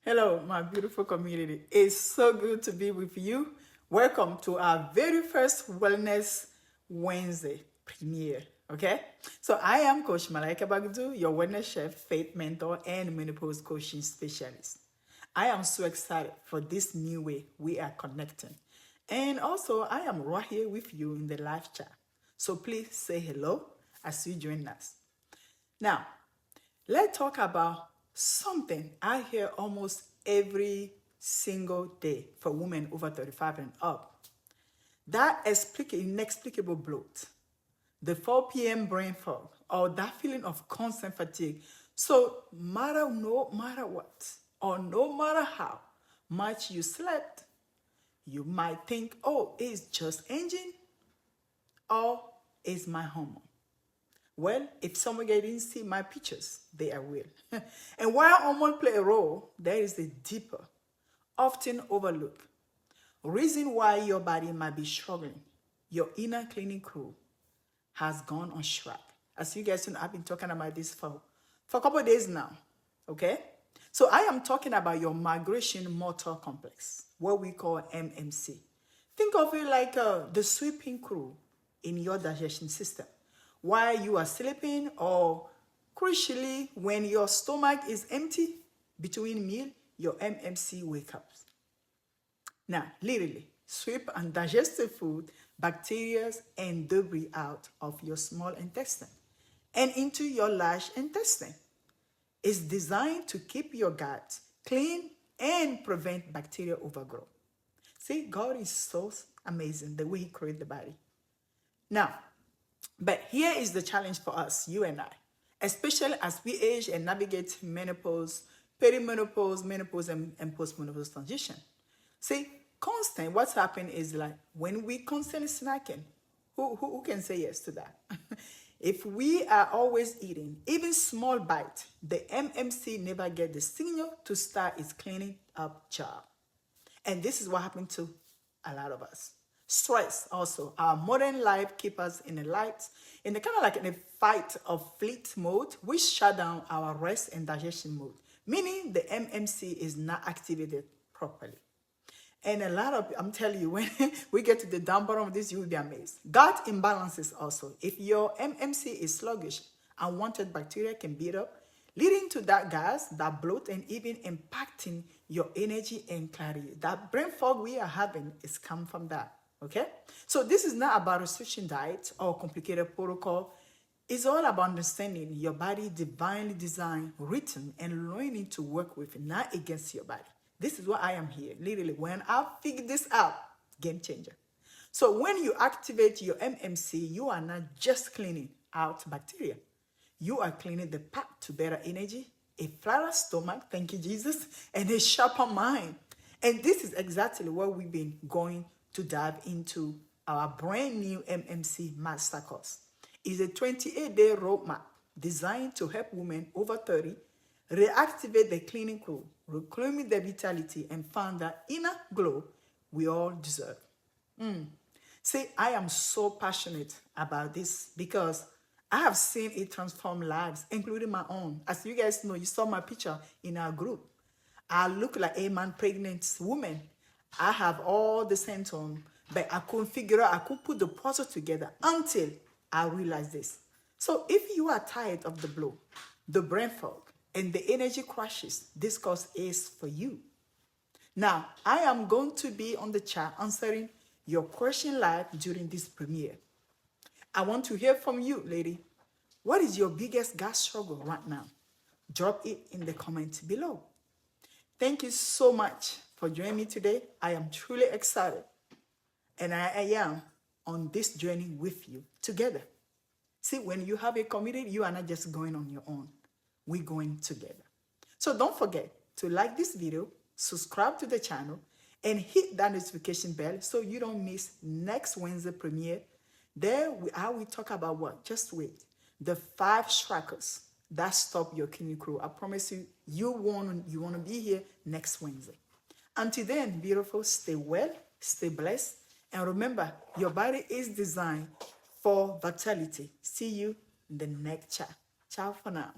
Hello, my beautiful community. It's so good to be with you. Welcome to our very first Wellness Wednesday premiere. Okay? So I am Coach Malaika Bagoudou, your wellness chef, faith mentor, and menopause coaching specialist. I am so excited for this new way we are connecting. And also, I am right here with you in the live chat. So please say hello as you join us. Now, let's talk about something I hear almost every single day for women over 35 and up. That inexplicable bloat, the 4 p.m. brain fog, or that feeling of constant fatigue. So no matter what, or no matter how much you slept, you might think, oh, it's just engine, or it's my hormone. Well, if someone didn't see my pictures, they are will. And while hormones play a role, there is a deeper, often overlooked reason why your body might be struggling. Your inner cleaning crew has gone on track. As you guys know, I've been talking about this for a couple of days now. Okay? So I am talking about your migration motor complex, what we call MMC. Think of it like the sweeping crew in your digestion system. While you are sleeping, or crucially when your stomach is empty between meal, your MMC wakes up. Now, literally, sweep undigested food, bacteria, and debris out of your small intestine and into your large intestine. It's designed to keep your gut clean and prevent bacterial overgrowth. See, God is so amazing the way He created the body. Now, but here is the challenge for us, you and I, especially as we age and navigate menopause, perimenopause, menopause, and postmenopause transition. See, what's happening is like when we constantly snacking, who can say yes to that? If we are always eating, even small bite, the MMC never get the signal to start its cleaning up job. And this is what happened to a lot of us. Stress also. Our modern life keeps us in a kind of like in a fight or flight mode, which shut down our rest and digestion mode, meaning the MMC is not activated properly. And I'm telling you, when we get to the down bottom of this, you will be amazed. Gut imbalances also. If your MMC is sluggish, unwanted bacteria can build up, leading to that gas, that bloat, and even impacting your energy and clarity. That brain fog we are having is come from that. Okay? So this is not about restriction diet or complicated protocol. It's all about understanding your body divinely designed, written, and learning to work with, not against your body. This is why I am here. Literally, when I figure this out, game changer. So when you activate your MMC, you are not just cleaning out bacteria. You are cleaning the path to better energy, a flatter stomach, thank you, Jesus, and a sharper mind. And this is exactly what we've been going to dive into our brand new MMC Master Course. It's a 28-day roadmap designed to help women over 30 reactivate the cleaning crew, reclaiming their vitality, and find that inner glow we all deserve. See, I am so passionate about this because I have seen it transform lives, including my own. As you guys know, you saw my picture in our group. I look like a man pregnant woman. I have all the symptoms, but I couldn't figure out, I could put the puzzle together until I realized this. So if you are tired of the blow, the brain fog, and the energy crashes, this course is for you. Now, I am going to be on the chat answering your question live during this premiere. I want to hear from you, lady. What is your biggest gut struggle right now? Drop it in the comments below. Thank you so much for joining me today. I am truly excited. And I am on this journey with you together. See, when you have a community, you are not just going on your own. We're going together. So don't forget to like this video, subscribe to the channel, and hit that notification bell so you don't miss next Wednesday premiere. There, I will talk about what? Just wait. The 5 strikers that stop your cleaning crew. I promise you, you want to be here next Wednesday. Until then, beautiful, stay well, stay blessed, and remember, your body is designed for vitality. See you in the next chat. Ciao for now.